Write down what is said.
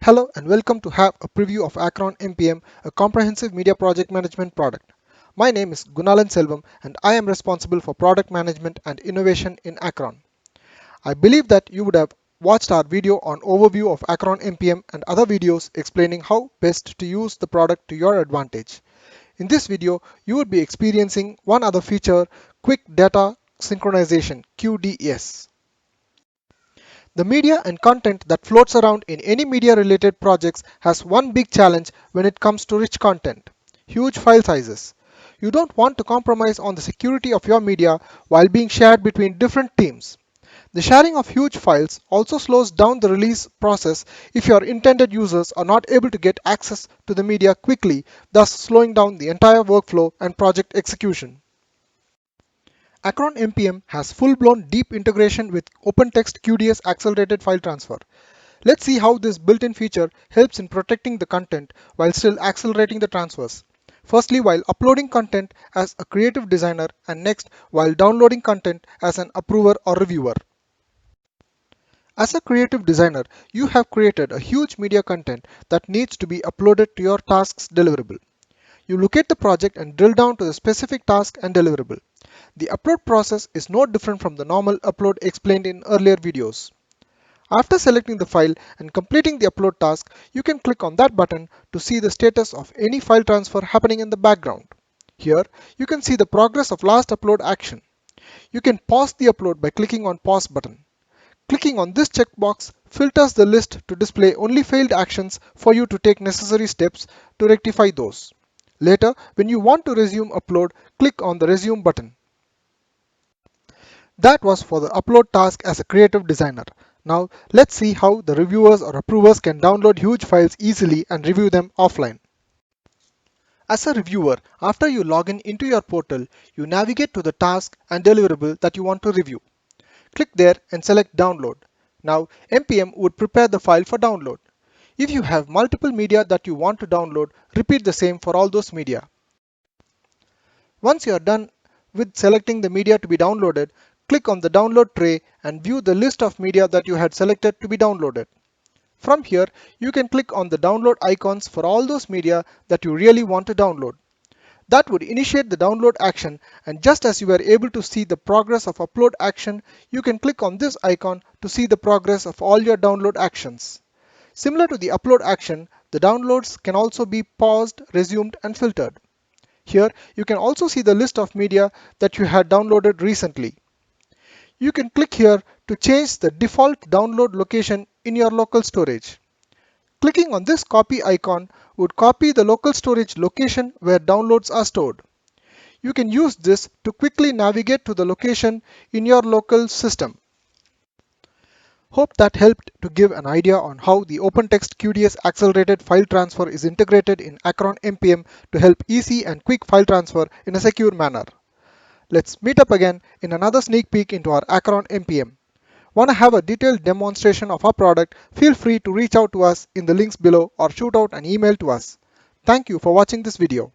Hello and welcome to have a preview of Acheron MPM, a comprehensive media project management product. My name is Gunalan Selvam and I am responsible for product management and innovation in Acheron. I believe that you would have watched our video on overview of Acheron MPM and other videos explaining how best to use the product to your advantage. In this video, you would be experiencing one other feature, Quick Data Synchronization QDS. The media and content that floats around in any media related projects has one big challenge when it comes to rich content: huge file sizes. You don't want to compromise on the security of your media while being shared between different teams. The sharing of huge files also slows down the release process if your intended users are not able to get access to the media quickly, thus slowing down the entire workflow and project execution. Acheron MPM has full-blown deep integration with OpenText QDS accelerated file transfer. Let's see how this built-in feature helps in protecting the content while still accelerating the transfers. Firstly, while uploading content as a creative designer, and next, while downloading content as an approver or reviewer. As a creative designer, you have created a huge media content that needs to be uploaded to your task's deliverable. You locate the project and drill down to the specific task and deliverable. The upload process is no different from the normal upload explained in earlier videos. After selecting the file and completing the upload task, you can click on that button to see the status of any file transfer happening in the background. Here, you can see the progress of last upload action. You can pause the upload by clicking on Pause button. Clicking on this checkbox filters the list to display only failed actions for you to take necessary steps to rectify those. Later, when you want to resume upload, click on the Resume button. That was for the upload task as a creative designer. Now let's see how the reviewers or approvers can download huge files easily and review them offline. As a reviewer, after you log in into your portal, you navigate to the task and deliverable that you want to review. Click there and select Download. Now MPM would prepare the file for download. If you have multiple media that you want to download, repeat the same for all those media. Once you are done with selecting the media to be downloaded, click on the download tray and view the list of media that you had selected to be downloaded. From here, you can click on the download icons for all those media that you really want to download. That would initiate the download action, and just as you were able to see the progress of upload action, you can click on this icon to see the progress of all your download actions. Similar to the upload action, the downloads can also be paused, resumed, and filtered. Here, you can also see the list of media that you had downloaded recently. You can click here to change the default download location in your local storage. Clicking on this copy icon would copy the local storage location where downloads are stored. You can use this to quickly navigate to the location in your local system. Hope that helped to give an idea on how the OpenText QDS accelerated file transfer is integrated in Acheron MPM to help easy and quick file transfer in a secure manner. Let's meet up again in another sneak peek into our Acheron MPM. Want to have a detailed demonstration of our product? Feel free to reach out to us in the links below or shoot out an email to us. Thank you for watching this video.